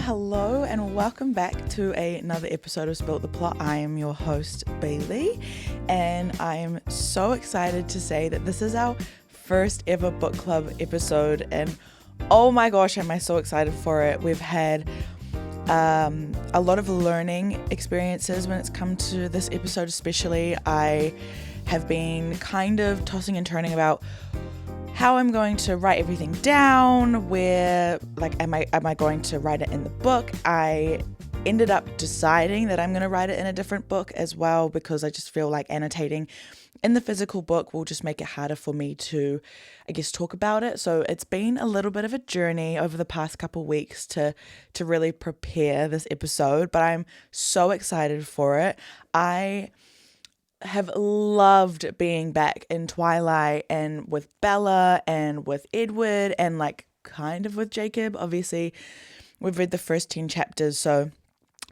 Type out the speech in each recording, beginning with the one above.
Hello, and welcome back to another episode of Spilt the Plot. I am your host, Bailey, and I am so excited to say that this is our first ever book club episode, and oh my gosh, am I so excited for it. We've had a lot of learning experiences when it's come to this episode especially. I have been kind of tossing and turning about how I'm going to write everything down, where, like, am I going to write it in the book? I ended up deciding that I'm going to write it in a different book as well, because I just feel like annotating in the physical book will just make it harder for me to, I guess, talk about it. So it's been a little bit of a journey over the past couple weeks to really prepare this episode, but I'm so excited for it. I have loved being back in Twilight and with Bella and with Edward and like kind of with Jacob. Obviously, we've read the first 10 chapters, so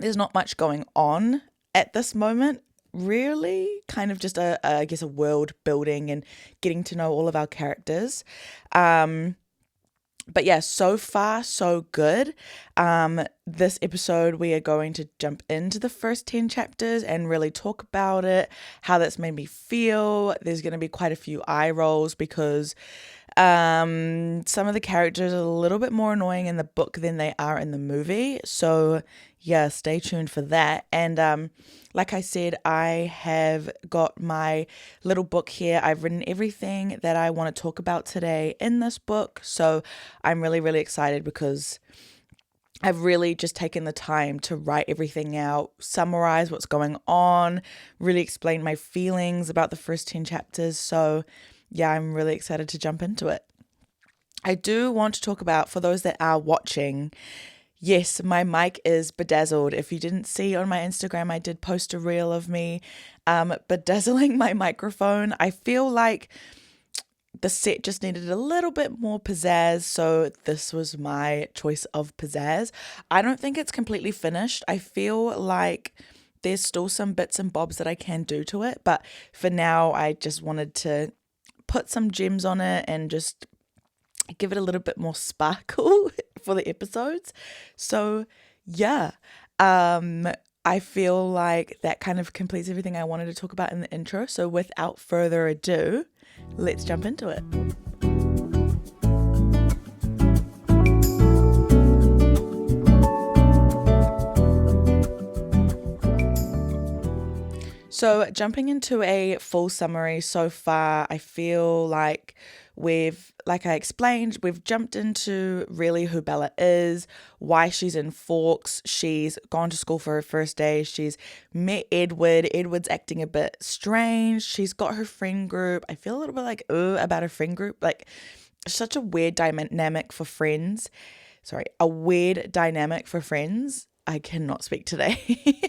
there's not much going on at this moment, really. Kind of just I guess a world building and getting to know all of our characters. But yeah, so far so good. This episode we are going to jump into the first 10 chapters and really talk about it, how that's made me feel. There's going to be quite a few eye rolls because some of the characters are a little bit more annoying in the book than they are in the movie. So yeah, stay tuned for that. And like I said, I have got my little book here. I've written everything that I want to talk about today in this book. So I'm really, really excited because I've really just taken the time to write everything out, summarize what's going on, really explain my feelings about the first 10 chapters. So yeah, I'm really excited to jump into it. I do want to talk about, for those that are watching, yes, my mic is bedazzled. If you didn't see on my Instagram, I did post a reel of me bedazzling my microphone. I feel like the set just needed a little bit more pizzazz, so this was my choice of pizzazz. I don't think it's completely finished. I feel like there's still some bits and bobs that I can do to it, but for now, I just wanted to put some gems on it and just give it a little bit more sparkle for the episodes. So yeah, I feel like that kind of completes everything I wanted to talk about in the intro. So without further ado, let's jump into it. So jumping into a full summary so far, I feel like like I explained, we've jumped into really who Bella is, why she's in Forks. She's gone to school for her first day. She's met Edward. Edward's acting a bit strange. She's got her friend group. I feel a little bit like, about her friend group. Like, such a weird dynamic for friends. A weird dynamic for friends. I cannot speak today.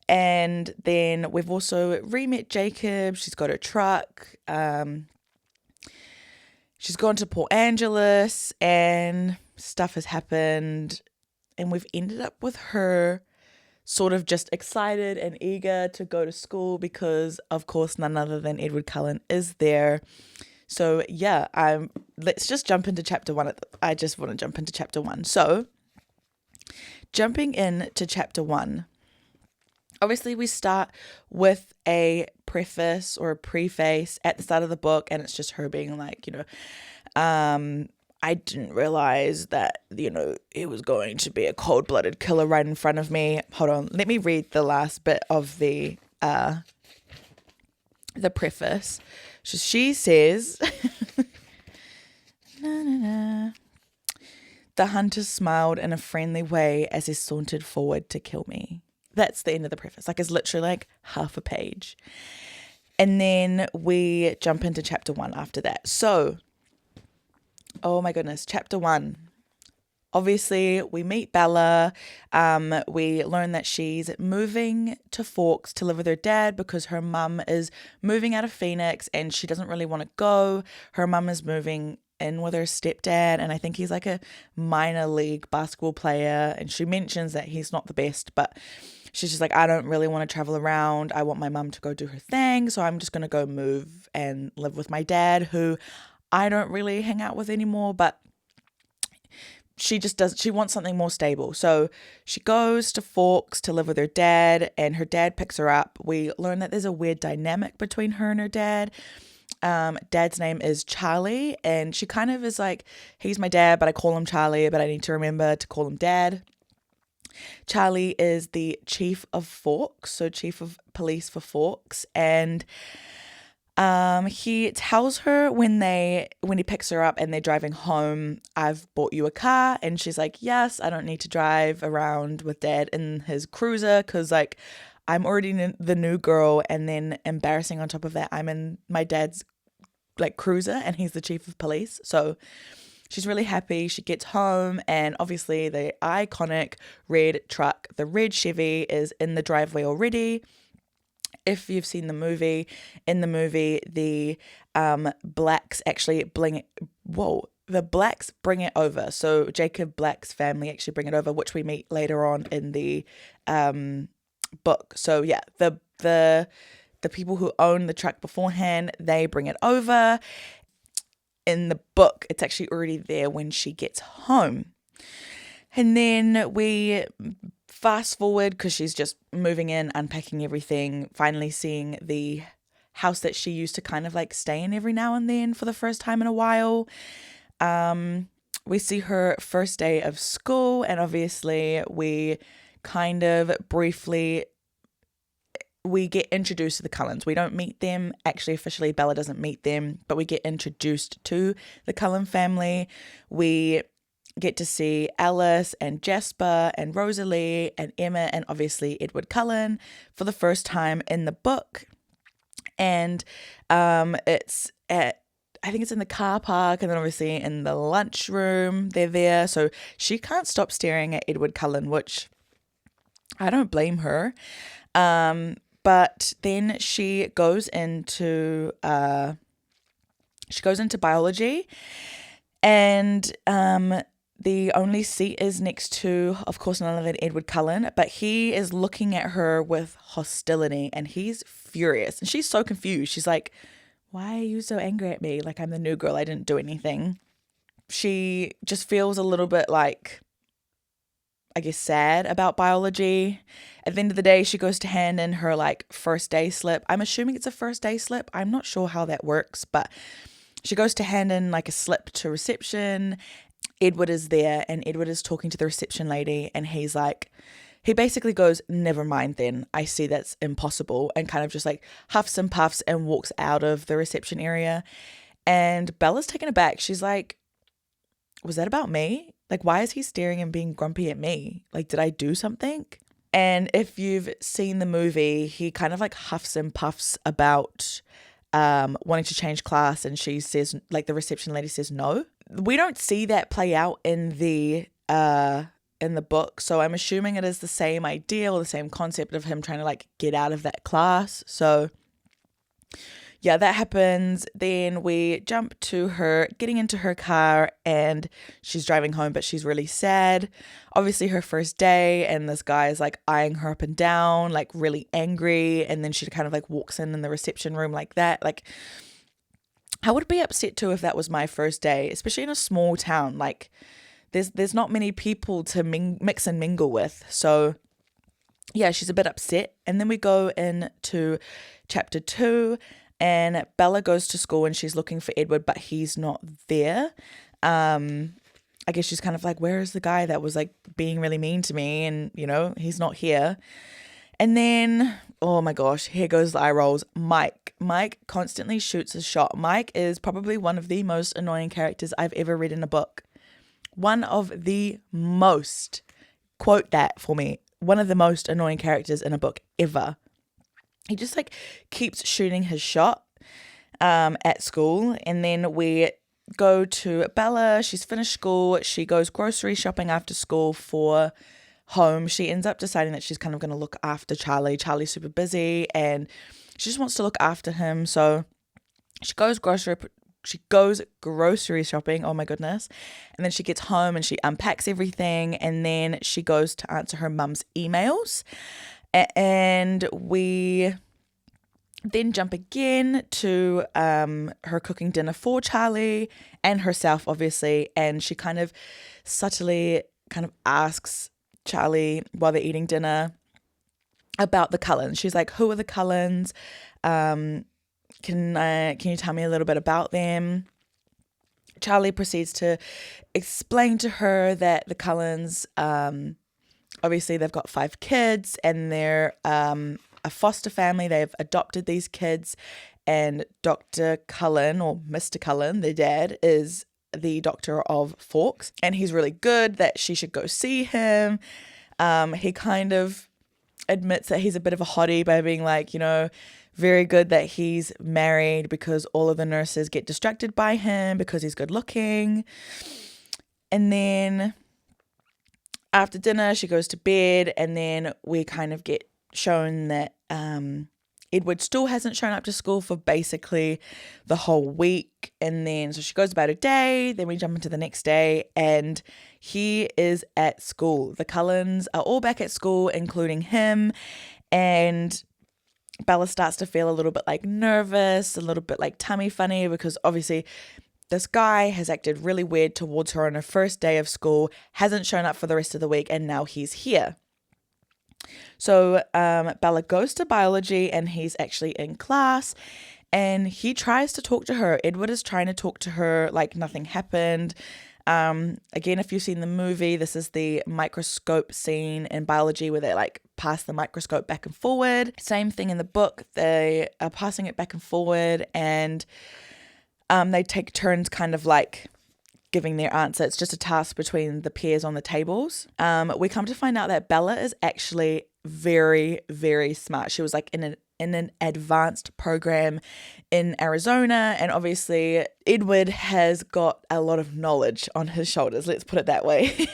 And then we've also re-met Jacob. She's got her truck. She's gone to Port Angeles and stuff has happened. And we've ended up with her sort of just excited and eager to go to school because, of course, none other than Edward Cullen is there. So, yeah, let's just jump into chapter one. I just want to jump into chapter one. So, jumping into chapter one. Obviously, we start with a preface or a preface at the start of the book, and it's just her being like, I didn't realize that, it was going to be a cold-blooded killer right in front of me. Hold on, let me read the last bit of the preface. She says, na, na, na. The hunter smiled in a friendly way as he sauntered forward to kill me. That's the end of the preface. Like, it's literally like half a page. And then we jump into chapter one after that. So, oh my goodness, chapter one. Obviously, we meet Bella. We learn that she's moving to Forks to live with her dad because her mum is moving out of Phoenix and she doesn't really want to go. Her mum is moving in with her stepdad, and I think he's like a minor league basketball player. And she mentions that he's not the best, but she's just like, I don't really want to travel around. I want my mum to go do her thing. So I'm just going to go move and live with my dad, who I don't really hang out with anymore. But she wants something more stable. So she goes to Forks to live with her dad, and her dad picks her up. We learn that there's a weird dynamic between her and her dad. Dad's name is Charlie, and she kind of is like, he's my dad, but I call him Charlie, but I need to remember to call him dad. Charlie is the chief of Forks, so chief of police for Forks, and he tells her when he picks her up and they're driving home, I've bought you a car, and she's like, yes, I don't need to drive around with dad in his cruiser because like I'm already the new girl, and then embarrassing on top of that, I'm in my dad's like cruiser and he's the chief of police. So she's really happy. She gets home, and obviously the iconic red truck, the red Chevy, is in the driveway already. If you've seen the movie, in the movie, the blacks actually the blacks bring it over. So Jacob Black's family actually bring it over, which we meet later on in the book. So yeah, the people who own the truck beforehand, they bring it over. In the book, it's actually already there when she gets home. And then we fast forward because she's just moving in, unpacking everything, finally seeing the house that she used to kind of like stay in every now and then for the first time in a while. We see her first day of school, and obviously we kind of briefly we get introduced to the Cullens. We don't meet them. Actually, officially, Bella doesn't meet them, but we get introduced to the Cullen family. We get to see Alice and Jasper and Rosalie and Emma and obviously Edward Cullen for the first time in the book. And it's at, I think it's in the car park, and then obviously in the lunchroom, they're there. So she can't stop staring at Edward Cullen, which I don't blame her. But then she goes into biology, and the only seat is next to, of course, none other than Edward Cullen, but he is looking at her with hostility, and he's furious, and she's so confused. She's like, why are you so angry at me? Like, I'm the new girl. I didn't do anything. She just feels a little bit like, I guess, sad about biology. At the end of the day, she goes to hand in her like first day slip. I'm assuming it's a first day slip. I'm not sure how that works, but she goes to hand in like a slip to reception. Edward is there, and Edward is talking to the reception lady, and he's like, he basically goes, never mind then, I see that's impossible, and kind of just like huffs and puffs and walks out of the reception area. And Bella's taken aback. She's like, was that about me? Like, why is he staring and being grumpy at me? Like, did I do something? And if you've seen the movie, he kind of like huffs and puffs about wanting to change class, and she says, like, the reception lady says no. We don't see that play out in the book, so I'm assuming it is the same idea or the same concept of him trying to like get out of that class. So yeah, that happens. Then we jump to her getting into her car, and she's driving home, but she's really sad. Obviously her first day, and this guy is like eyeing her up and down, like really angry. And then she kind of like walks in the reception room like that. Like, I would be upset too if that was my first day, especially in a small town. Like, there's not many people to mix and mingle with. So yeah, she's a bit upset. And then we go into chapter 2. And Bella goes to school, and she's looking for Edward, but he's not there. I guess she's kind of like, where is the guy that was like being really mean to me? And, you know, he's not here. And then, oh my gosh, here goes the eye rolls. Mike constantly shoots a shot. Mike is probably one of the most annoying characters I've ever read in a book. One of the most, quote that for me, one of the most annoying characters in a book ever. He just like keeps shooting his shot at school. And then we go to Bella. She's finished school. She goes grocery shopping after school for home. She ends up deciding that she's kind of going to look after Charlie. Charlie's super busy, and she just wants to look after him. So she goes grocery shopping. Oh my goodness. And then she gets home and she unpacks everything, and then she goes to answer her mum's emails. And we Then jump again to her cooking dinner for Charlie and herself, obviously. And she kind of subtly kind of asks Charlie while they're eating dinner about the Cullens. She's like, who are the Cullens? Can you tell me a little bit about them? Charlie proceeds to explain to her that the Cullens, obviously they've got 5 kids and they're a foster family. They've adopted these kids, and Dr. Cullen, or Mr. Cullen, their dad, is the doctor of Forks, and he's really good, that she should go see him. He kind of admits that he's a bit of a hottie by being like, very good that he's married because all of the nurses get distracted by him because he's good looking. And then after dinner, she goes to bed, and then we kind of get shown that Edward still hasn't shown up to school for basically the whole week. And then so she goes about her day, then we jump into the next day, and he is at school. The Cullens are all back at school, including him, and Bella starts to feel a little bit like nervous, a little bit like tummy funny, because obviously this guy has acted really weird towards her on her first day of school, hasn't shown up for the rest of the week, and now he's here. So Bella goes to biology, and he's actually in class, and he tries to talk to her. Edward is trying to talk to her like nothing happened. Again, if you've seen the movie, this is the microscope scene in biology where they like pass the microscope back and forward. Same thing in the book. They are passing it back and forward, and they take turns kind of like giving their answer. It's just a task between the pairs on the tables. We come to find out that Bella is actually very, very smart. She was like in an advanced program in Arizona, and obviously Edward has got a lot of knowledge on his shoulders, let's put it that way.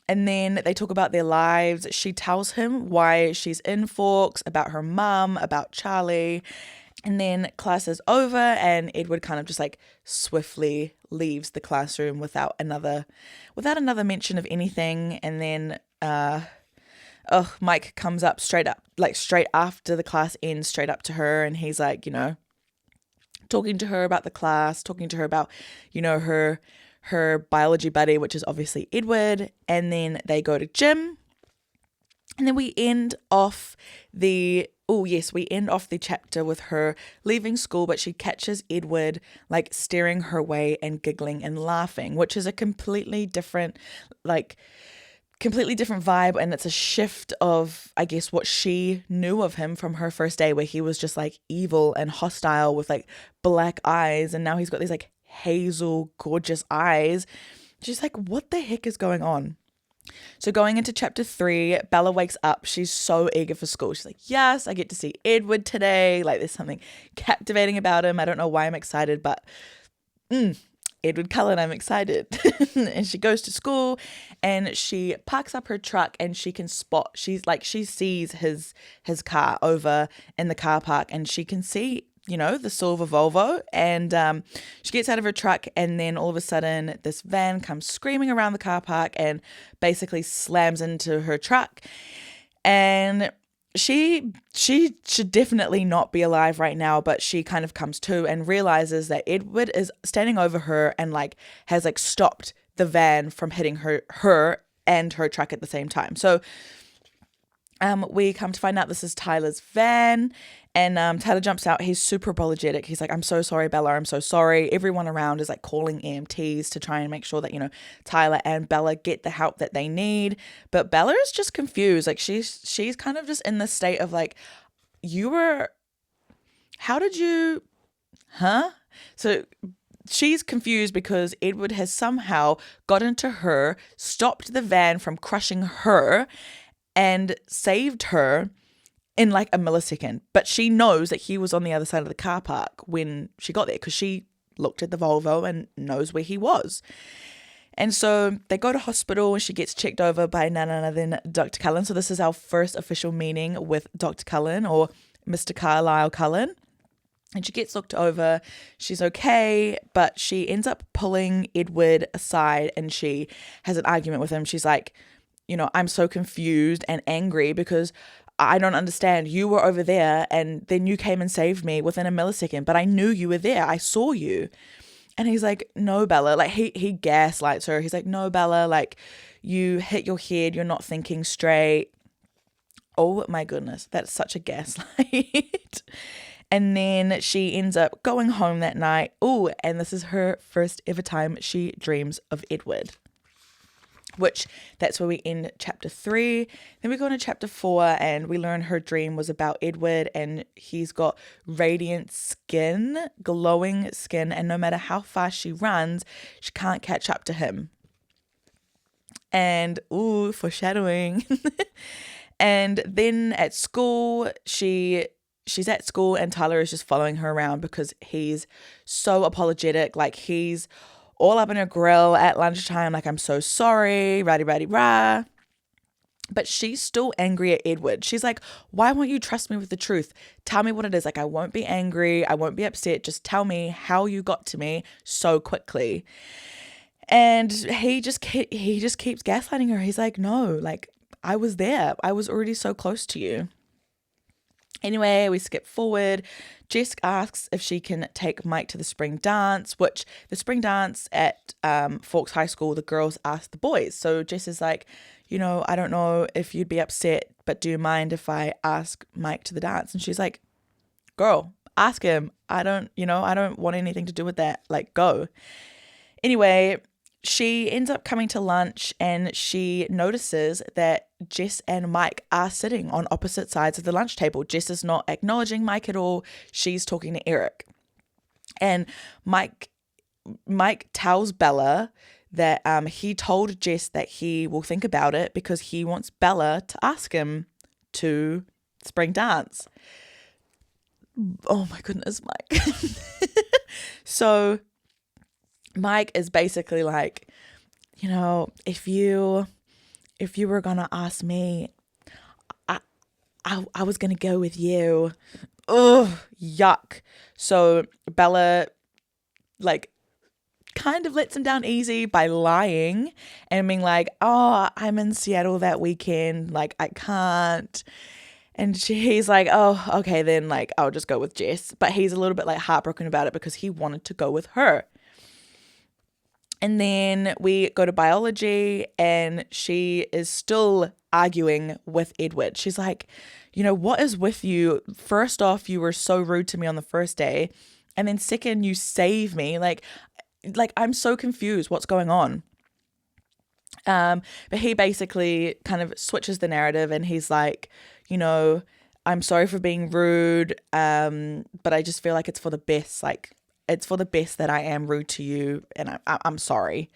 And then they talk about their lives. She tells him why she's in Forks, about her mum, about Charlie. And then class is over, and Edward kind of just like swiftly leaves the classroom without another mention of anything. And then Mike comes up straight after the class ends, straight up to her, and he's like, talking to her about the class, talking to her about, her biology buddy, which is obviously Edward. And then they go to gym, and then we end off the chapter with her leaving school, but she catches Edward like staring her way and giggling and laughing, which is a completely different vibe, and it's a shift of, I guess, what she knew of him from her first day, where he was just like evil and hostile with like black eyes, and now he's got these like hazel gorgeous eyes. She's like, what the heck is going on? So going into chapter 3, Bella wakes up. She's so eager for school. She's like, yes, I get to see Edward today. Like, there's something captivating about him. I don't know why I'm excited, but Edward Cullen, I'm excited. And she goes to school, and she parks up her truck, and she sees his car over in the car park, and she can see, the silver Volvo, and she gets out of her truck, and then all of a sudden this van comes screaming around the car park and basically slams into her truck. And she should definitely not be alive right now, but she kind of comes to and realizes that Edward is standing over her and like has like stopped the van from hitting her and her truck at the same time. So we come to find out this is Tyler's van, and Tyler jumps out. He's super apologetic. He's like, I'm so sorry, Bella. I'm so sorry. Everyone around is like calling EMTs to try and make sure that, Tyler and Bella get the help that they need. But Bella is just confused. Like she's kind of just in this state of like, how did you, So she's confused because Edward has somehow got into her, stopped the van from crushing her, and saved her in like a millisecond. But she knows that he was on the other side of the car park when she got there, because she looked at the Volvo and knows where he was. And so they go to hospital, and she gets checked over by none other than Dr. Cullen. So this is our first official meeting with Dr. Cullen, or Mr. Carlisle Cullen. And she gets looked over. She's okay, but she ends up pulling Edward aside, and she has an argument with him. She's like, I'm so confused and angry because I don't understand. You were over there and then you came and saved me within a millisecond, but I knew you were there. I saw you. And he's like, no, Bella. Like, he gaslights her. He's like, no, Bella, like, you hit your head. You're not thinking straight. Oh, my goodness. That's such a gaslight. And then she ends up going home that night. Oh, and this is her first ever time she dreams of Edward. Which, that's where we end chapter 3. Then we go into chapter 4 and we learn her dream was about Edward, and he's got radiant skin, glowing skin, and no matter how fast she runs, she can't catch up to him. And, ooh, foreshadowing. And then at school, she's at school and Tyler is just following her around because he's so apologetic. Like, he's all up in her grill at lunchtime, like, I'm so sorry, rah-de-rah-de-rah. But she's still angry at Edward. She's like, why won't you trust me with the truth? Tell me what it is. Like, I won't be angry. I won't be upset. Just tell me how you got to me so quickly. And he just keeps gaslighting her. He's like, no, like, I was there. I was already so close to you. Anyway, we skip forward. Jess asks if she can take Mike to the spring dance, which the spring dance at Forks High School, the girls ask the boys. So Jess is like, I don't know if you'd be upset, but do you mind if I ask Mike to the dance? And she's like, girl, ask him. I don't want anything to do with that. Like, go. Anyway, she ends up coming to lunch and she notices that Jess and Mike are sitting on opposite sides of the lunch table. Jess is not acknowledging Mike at all. She's talking to Eric. And Mike tells Bella that he told Jess that he will think about it because he wants Bella to ask him to spring dance. Oh my goodness, Mike. So Mike is basically like, if you were gonna ask me, I was gonna go with you. Ugh, yuck. So Bella, like, kind of lets him down easy by lying and being like, oh, I'm in Seattle that weekend, like, I can't. And he's like, oh, okay, then, like, I'll just go with Jess. But he's a little bit, like, heartbroken about it because he wanted to go with her. And then we go to biology and she is still arguing with Edward. She's like, what is with you? First off, you were so rude to me on the first day. And then second, you save me. Like I'm so confused. What's going on? But he basically kind of switches the narrative and he's like, I'm sorry for being rude. But I just feel like it's for the best. Like, it's for the best that I am rude to you, and I'm sorry.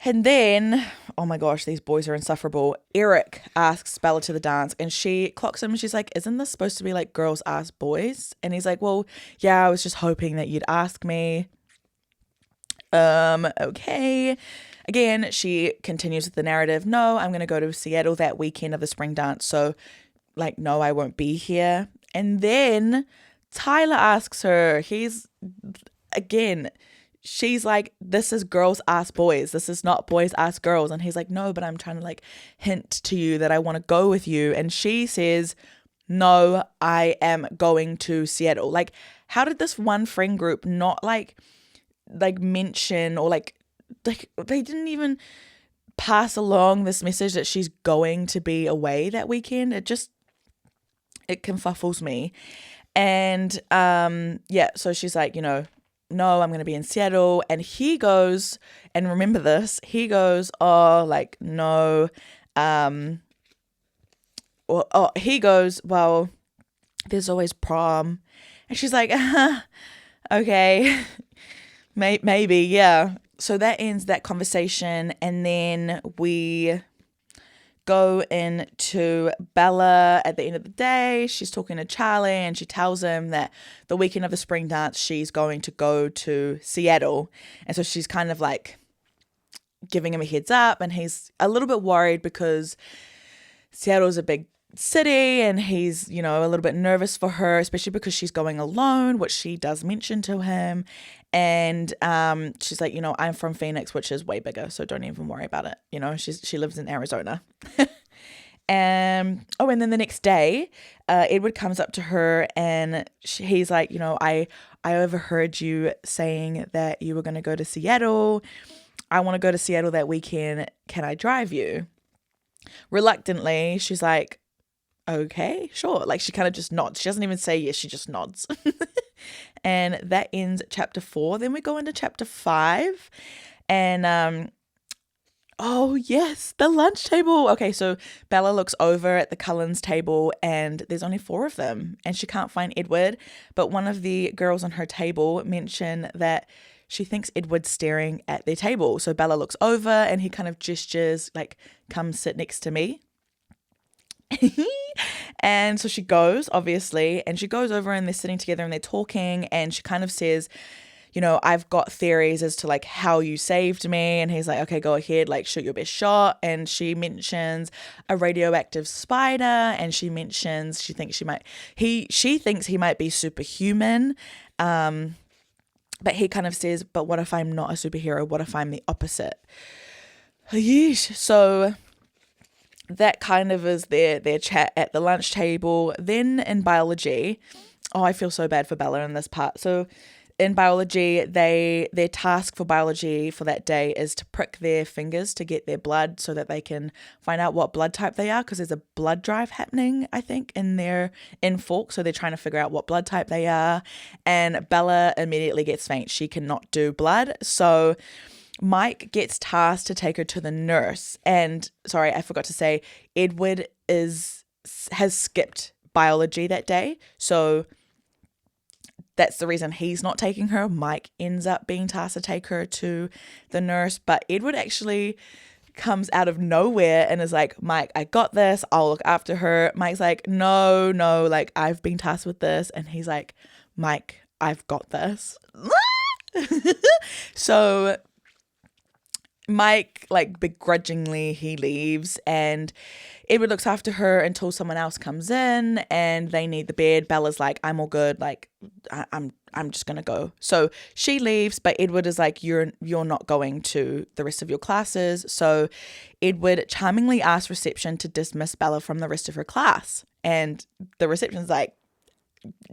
And then, oh my gosh, these boys are insufferable. Eric asks Bella to the dance, and she clocks him, and she's like, isn't this supposed to be like girls ask boys? And he's like, well, yeah, I was just hoping that you'd ask me. Okay. Again, she continues with the narrative. No, I'm going to go to Seattle that weekend of the spring dance, so, like, no, I won't be here. And then Tyler asks her, she's like, this is girls ask boys. This is not boys ask girls. And he's like, no, but I'm trying to, like, hint to you that I want to go with you. And she says, no, I am going to Seattle. Like, how did this one friend group not like mention or like they didn't even pass along this message that she's going to be away that weekend? It confuffles me. And so she's like, no, I'm going to be in Seattle. And he goes, and remember this, he goes, oh, like, no. He goes, well, there's always prom. And she's like, okay, maybe, yeah. So that ends that conversation. And then we go into Bella at the end of the day. She's talking to Charlie and she tells him that the weekend of the spring dance, she's going to go to Seattle. And so she's kind of like giving him a heads up, and he's a little bit worried because Seattle's a big city and he's, a little bit nervous for her, especially because she's going alone, which she does mention to him. And she's like, I'm from Phoenix, which is way bigger, so don't even worry about it. She lives in Arizona. And then the next day, Edward comes up to her and he's like, I overheard you saying that you were going to go to Seattle. I want to go to Seattle that weekend. Can I drive you? Reluctantly, she's like, okay, sure. Like, she kind of just nods. She doesn't even say yes, she just nods. And that ends chapter 4. Then we go into chapter 5. And oh, yes, the lunch table. Okay, so Bella looks over at the Cullens table and there's only 4 of them and she can't find Edward. But one of the girls on her table mentioned that she thinks Edward's staring at their table. So Bella looks over and he kind of gestures like, come sit next to me. And so she goes, obviously, and she goes over and they're sitting together and they're talking and she kind of says, I've got theories as to like how you saved me. And he's like, okay, go ahead, like shoot your best shot. And she mentions a radioactive spider and she mentions she thinks he might be superhuman. But he kind of says, but what if I'm not a superhero? What if I'm the opposite? Yeesh. So that kind of is their chat at the lunch table. Then in biology, I feel so bad for Bella in this part. So in biology, their task for biology for that day is to prick their fingers to get their blood so that they can find out what blood type they are, because there's a blood drive happening, I think, in Fork. So they're trying to figure out what blood type they are. And Bella immediately gets faint. She cannot do blood. So Mike gets tasked to take her to the nurse. And sorry, I forgot to say, Edward has skipped biology that day. So that's the reason he's not taking her. Mike ends up being tasked to take her to the nurse. But Edward actually comes out of nowhere and is like, Mike, I got this. I'll look after her. Mike's like, no, like I've been tasked with this. And he's like, Mike, I've got this. So Mike, like, begrudgingly, he leaves and Edward looks after her until someone else comes in and they need the bed. Bella's like, I'm all good. Like, I'm just going to go. So she leaves, but Edward is like, you're not going to the rest of your classes. So Edward charmingly asks reception to dismiss Bella from the rest of her class. And the reception's like,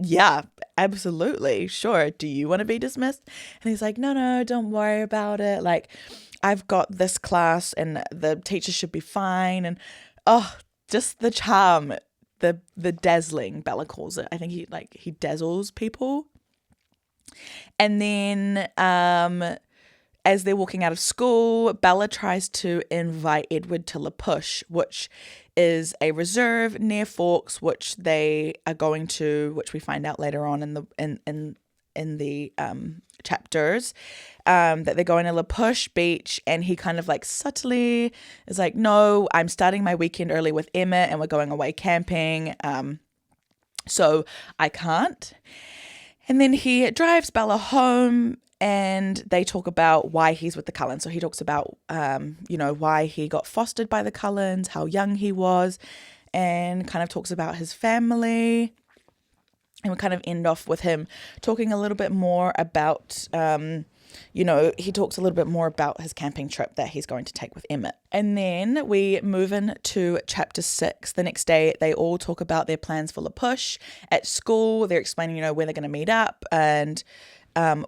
yeah, absolutely. Sure. Do you want to be dismissed? And he's like, no, don't worry about it. Like, I've got this class and the teacher should be fine. And just the charm, the dazzling, Bella calls it. I think he dazzles people. And then as they're walking out of school, Bella tries to invite Edward to La Push, which is a reserve near Forks, which they are going to, which we find out later on in the chapters, that they're going to La Push Beach. And he kind of like subtly is like, no, I'm starting my weekend early with Emmett and we're going away camping, so I can't. And then he drives Bella home and they talk about why he's with the Cullens. So he talks about, why he got fostered by the Cullens, how young he was, and kind of talks about his family. And we kind of end off with him talking a little bit more about, he talks a little bit more about his camping trip that he's going to take with Emmett. And then we move into chapter 6. The next day, they all talk about their plans for La Push at school. They're explaining, where they're going to meet up and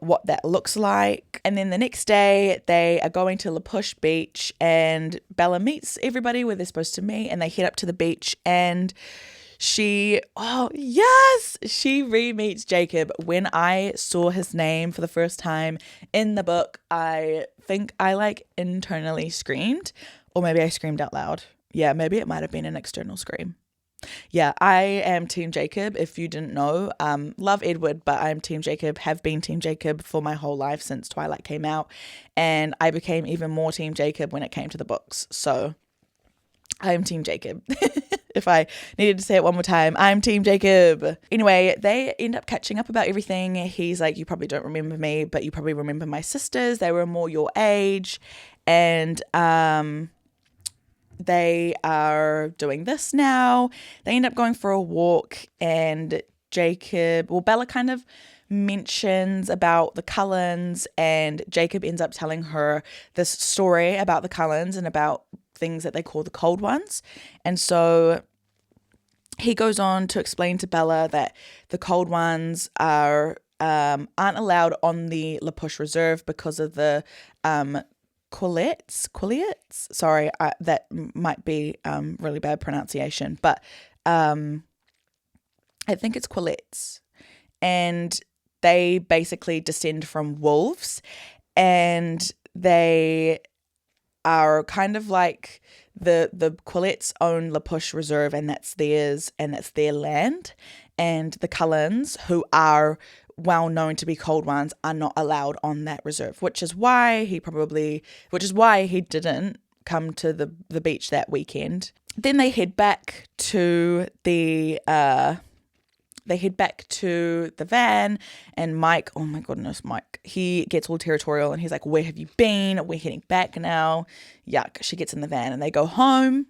what that looks like. And then the next day, they are going to La Push Beach and Bella meets everybody where they're supposed to meet and they head up to the beach and she re-meets Jacob. When I saw his name for the first time in the book, I think I internally screamed, or maybe I screamed out loud. Yeah, maybe it might have been an external scream. Yeah, I am Team Jacob. If you didn't know, love Edward, but I'm Team Jacob, have been Team Jacob for my whole life since Twilight came out. And I became even more Team Jacob when it came to the books. So I'm Team Jacob. If I needed to say it one more time, I'm Team Jacob. Anyway, they end up catching up about everything. He's like, you probably don't remember me, but you probably remember my sisters. They were more your age. And they are doing this now. They end up going for a walk and Bella kind of mentions about the Cullens and Jacob ends up telling her this story about the Cullens and about things that they call the cold ones. And so he goes on to explain to Bella that the cold ones aren't allowed on the La Push Reserve because of the Quillets. Sorry, that might be really bad pronunciation, but I think it's Quillets. And they basically descend from wolves, and they are kind of like the Quillets own La Push Reserve, and that's theirs, and that's their land. And the Cullens, who are well known to be cold ones, are not allowed on that reserve, which is why he didn't come to the beach that weekend. Then they head back to the van, and Mike, oh my goodness, Mike, he gets all territorial and he's like, where have you been? We're heading back now. Yuck. She gets in the van and they go home.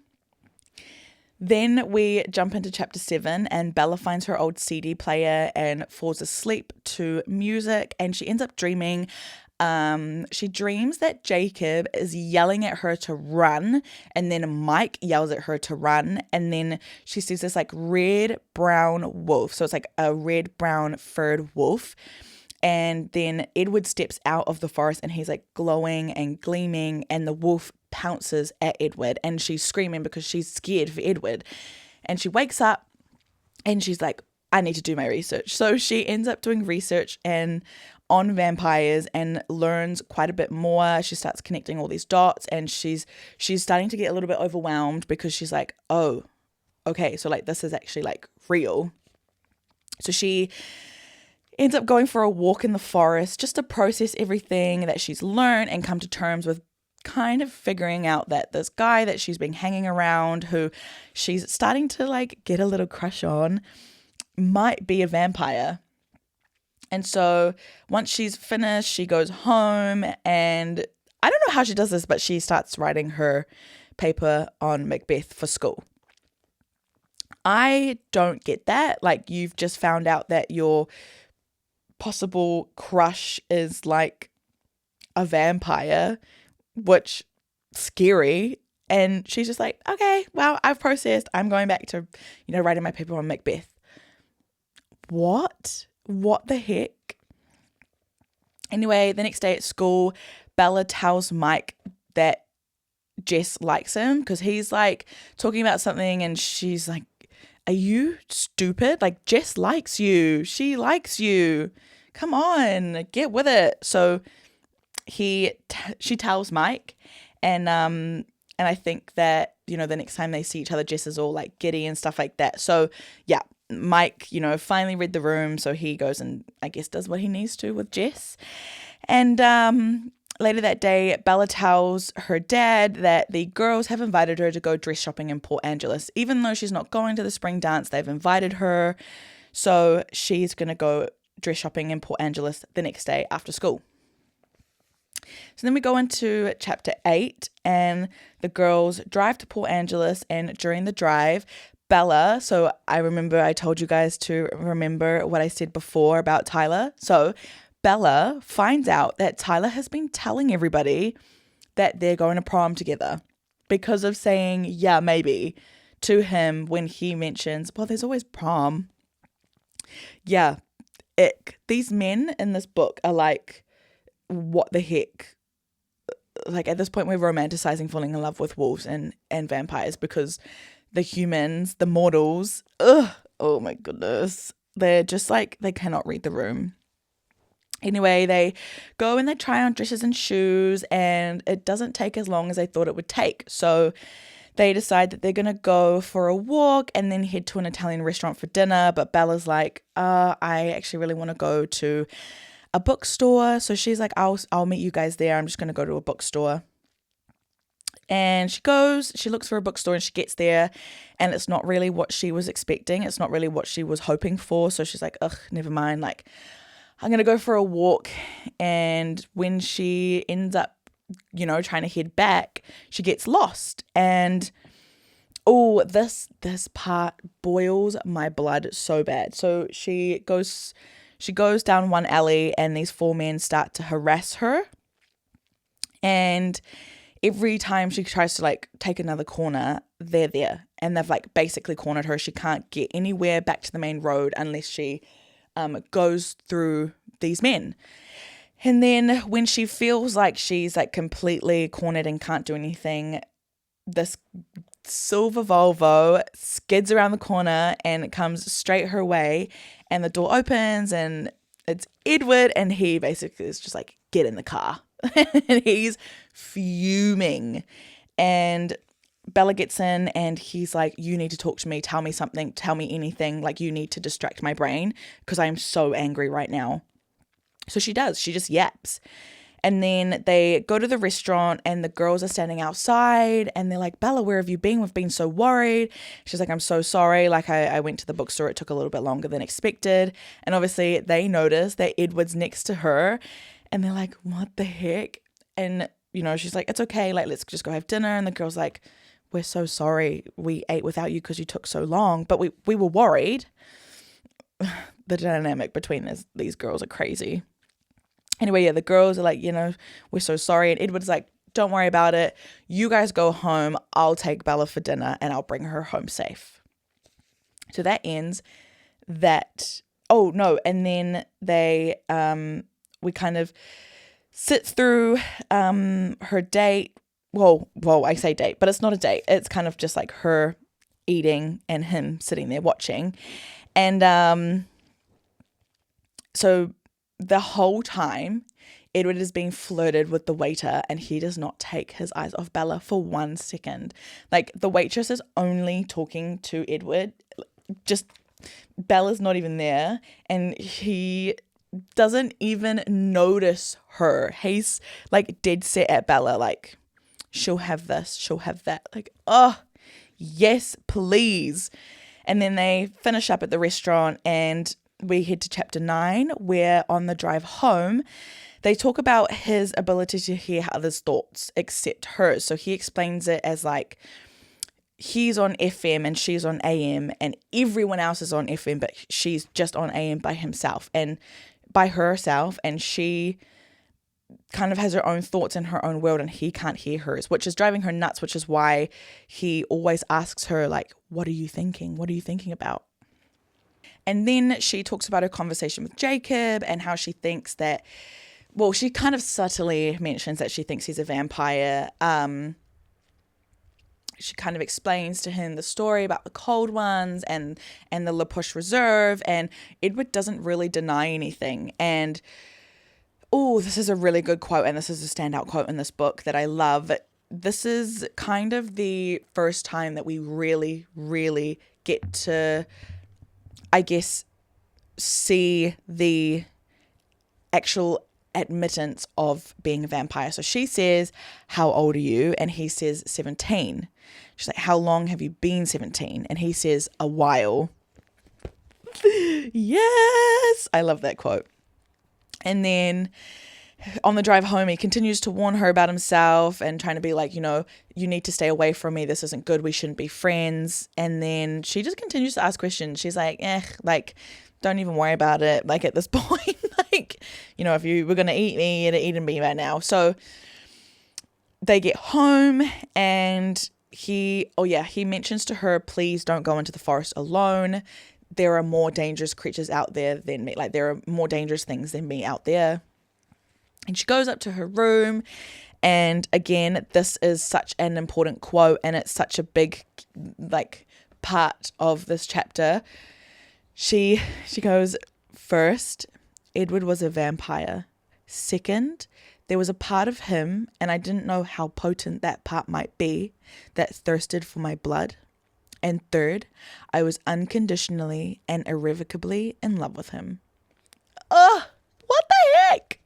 Then we jump into chapter 7, and Bella finds her old CD player and falls asleep to music, and she ends up dreaming. She dreams that Jacob is yelling at her to run, and then Mike yells at her to run, and then she sees this like red-brown wolf. So it's like a red-brown furred wolf. And then Edward steps out of the forest and he's like glowing and gleaming, and the wolf pounces at Edward, and she's screaming because she's scared for Edward. And she wakes up and she's like, I need to do my research. So she ends up doing research on vampires and learns quite a bit more. She starts connecting all these dots, and she's starting to get a little bit overwhelmed because she's like, oh, okay, so like this is actually like real. So she ends up going for a walk in the forest just to process everything that she's learned and come to terms with kind of figuring out that this guy that she's been hanging around, who she's starting to like get a little crush on, might be a vampire. And so once she's finished, she goes home, and I don't know how she does this, but she starts writing her paper on Macbeth for school. I don't get that. Like, you've just found out that your possible crush is like a vampire, which scary. And she's just like, okay, well, I've processed. I'm going back to, writing my paper on Macbeth. What the heck? Anyway, the next day at school, Bella tells Mike that Jess likes him because he's like talking about something, and she's like, are you stupid? Like, Jess likes you. She likes you. Come on, get with it. So she tells Mike, and I think that, the next time they see each other, Jess is all like giddy and stuff like that. So yeah, Mike, finally read the room, so he goes and I guess does what he needs to with Jess. And later that day, Bella tells her dad that the girls have invited her to go dress shopping in Port Angeles. Even though she's not going to the spring dance, they've invited her. So she's going to go dress shopping in Port Angeles the next day after school. So then we go into chapter 8, and the girls drive to Port Angeles, and during the drive, Bella, so I remember I told you guys to remember what I said before about Tyler. So Bella finds out that Tyler has been telling everybody that they're going to prom together because of saying, yeah, maybe, to him when he mentions, well, there's always prom. Yeah, ick. These men in this book are like, what the heck? Like, at this point, we're romanticizing falling in love with wolves and vampires because the humans, the mortals, oh my goodness, they're just like, they cannot read the room. Anyway, they go and they try on dresses and shoes, and it doesn't take as long as they thought it would take. So they decide that they're going to go for a walk and then head to an Italian restaurant for dinner. But Bella's like, I actually really want to go to a bookstore. So she's like, I'll meet you guys there. I'm just going to go to a bookstore. And she looks for a bookstore, and she gets there, and it's not really what she was expecting. It's not really what she was hoping for. So she's like, never mind. Like, I'm going to go for a walk. And when she ends up, trying to head back, she gets lost. And, this part boils my blood so bad. So she goes down one alley, and these 4 men start to harass her. And every time she tries to like take another corner, they're there, and they've like basically cornered her. She can't get anywhere back to the main road unless she goes through these men. And then when she feels like she's like completely cornered and can't do anything, this silver Volvo skids around the corner and it comes straight her way, and the door opens and it's Edward, and he basically is just like, get in the car. And he's fuming, and Bella gets in and he's like, you need to talk to me, tell me something, tell me anything, like you need to distract my brain because I am so angry right now. So she does, she just yaps. And then they go to the restaurant and the girls are standing outside and they're like, Bella, where have you been? We've been so worried. She's like, I'm so sorry. Like I went to the bookstore. It took a little bit longer than expected. And obviously they notice that Edward's next to her and they're like, what the heck? And, you know, she's like, it's okay. Like, let's just go have dinner. And the girl's like, we're so sorry. We ate without you because you took so long. But we were worried. The dynamic between these girls are crazy. Anyway, yeah, the girls are like, you know, we're so sorry. And Edward's like, don't worry about it. You guys go home. I'll take Bella for dinner and I'll bring her home safe. So that ends that. Oh, no. And then they, we kind of sit through her date. Well, I say date, but it's not a date. It's kind of just like her eating and him sitting there watching. And so the whole time, Edward is being flirted with the waiter and he does not take his eyes off Bella for 1 second. Like, the waitress is only talking to Edward. Just, Bella's not even there and he doesn't even notice her. He's like dead set at Bella, like, she'll have this, she'll have that. Like, oh, yes, please. And then they finish up at the restaurant and we head to chapter 9, where on the drive home, they talk about his ability to hear others' thoughts except hers. So he explains it as like, he's on FM and she's on AM and everyone else is on FM, but she's just on AM by herself, and she kind of has her own thoughts in her own world and he can't hear hers, which is driving her nuts, which is why he always asks her, like, what are you thinking? What are you thinking about? And then she talks about her conversation with Jacob and how she thinks that, well, she kind of subtly mentions that she thinks he's a vampire. She kind of explains to him the story about the Cold Ones and the La Push Reserve, and Edward doesn't really deny anything. And, oh, this is a really good quote, and this is a standout quote in this book that I love. This is kind of the first time that we really, really get to, I guess, see the actual admittance of being a vampire. So she says, how old are you? And he says 17. She's like, how long have you been 17? And he says, a while. Yes, I love that quote. And then on the drive home, he continues to warn her about himself and trying to be like, you know, you need to stay away from me. This isn't good. We shouldn't be friends. And then she just continues to ask questions. She's like, like, don't even worry about it. Like, at this point, like, you know, if you were going to eat me, you'd have eaten me by now. So they get home and he mentions to her, please don't go into the forest alone. There are more dangerous creatures out there than me. Like, there are more dangerous things than me out there. And she goes up to her room, and again, this is such an important quote, and it's such a big, like, part of this chapter. She goes, first, Edward was a vampire. Second, there was a part of him, and I didn't know how potent that part might be, that thirsted for my blood. And third, I was unconditionally and irrevocably in love with him. Ugh, what the heck?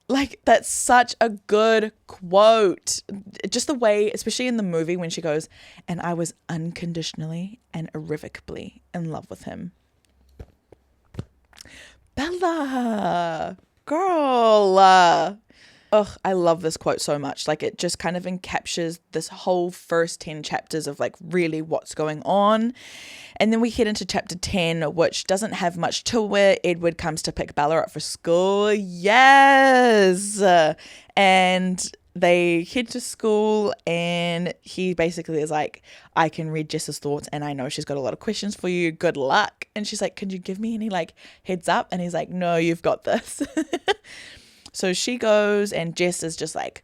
Like, that's such a good quote. Just the way, especially in the movie when she goes, and I was unconditionally and irrevocably in love with him. Bella, girl. ugh, I love this quote so much. Like, it just kind of encaptures this whole first 10 chapters of like really what's going on. And then we head into chapter 10, which doesn't have much to it. Edward comes to pick Bella up for school. Yes! And they head to school, and he basically is like, I can read Jess's thoughts, and I know she's got a lot of questions for you. Good luck. And she's like, could you give me any like heads up? And he's like, no, you've got this. So she goes, and Jess is just like,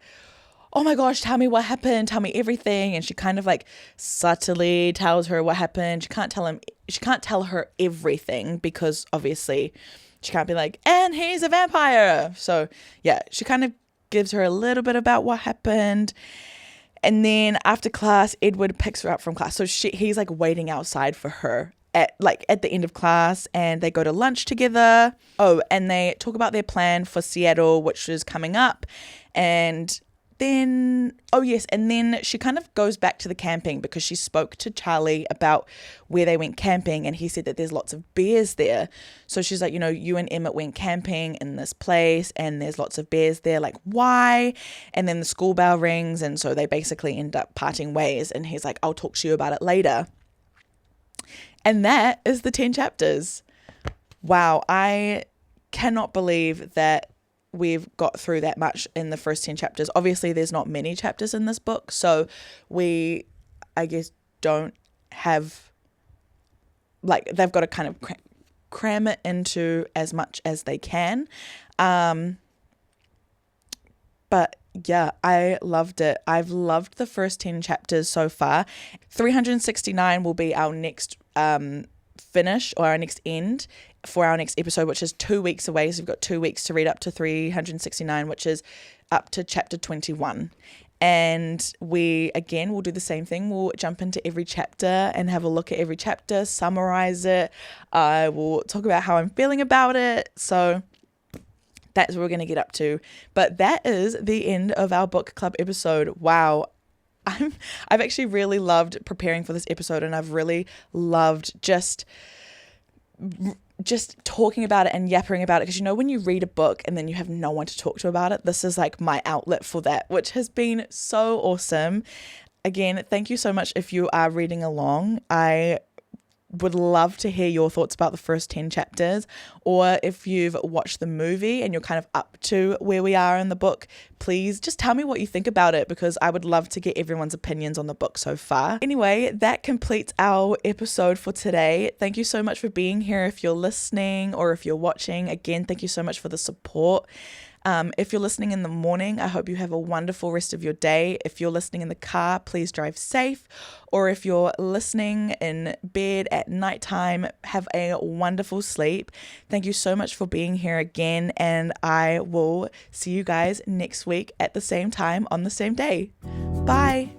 oh my gosh, tell me what happened. Tell me everything. And she kind of like subtly tells her what happened. She can't tell her everything because obviously she can't be like, and he's a vampire. So yeah, she kind of gives her a little bit about what happened. And then after class, Edward picks her up from class. So he's like waiting outside for her at the end of class, and they go to lunch together. Oh, and they talk about their plan for Seattle, which is coming up. And then, oh yes, and then she kind of goes back to the camping because she spoke to Charlie about where they went camping, and he said that there's lots of bears there. So she's like, you and Emmett went camping in this place and there's lots of bears there, like why? And then the school bell rings, and so they basically end up parting ways, and he's like, I'll talk to you about it later. And that is the 10 chapters. Wow, I cannot believe that we've got through that much in the first 10 chapters. Obviously, there's not many chapters in this book, so we, I guess, don't have, like, they've got to kind of cram it into as much as they can. But yeah, I loved it. I've loved the first 10 chapters so far. 369 will be our next finish, or our next end for our next episode, which is 2 weeks away. So we've got 2 weeks to read up to 369, which is up to chapter 21. And we, again, will do the same thing. We'll jump into every chapter and have a look at every chapter, summarize it. I will talk about how I'm feeling about it. So that's what we're going to get up to. But that is the end of our book club episode. Wow. I've actually really loved preparing for this episode, and I've really loved just talking about it and yappering about it, because when you read a book and then you have no one to talk to about it, this is like my outlet for that, which has been so awesome. Again, thank you so much if you are reading along. I would love to hear your thoughts about the first 10 chapters, or if you've watched the movie and you're kind of up to where we are in the book, please just tell me what you think about it, because I would love to get everyone's opinions on the book so far. Anyway, that completes our episode for today. Thank you so much for being here. If you're listening or if you're watching, again, thank you so much for the support. If you're listening in the morning, I hope you have a wonderful rest of your day. If you're listening in the car, please drive safe. Or if you're listening in bed at nighttime, have a wonderful sleep. Thank you so much for being here again, and I will see you guys next week at the same time on the same day. Bye.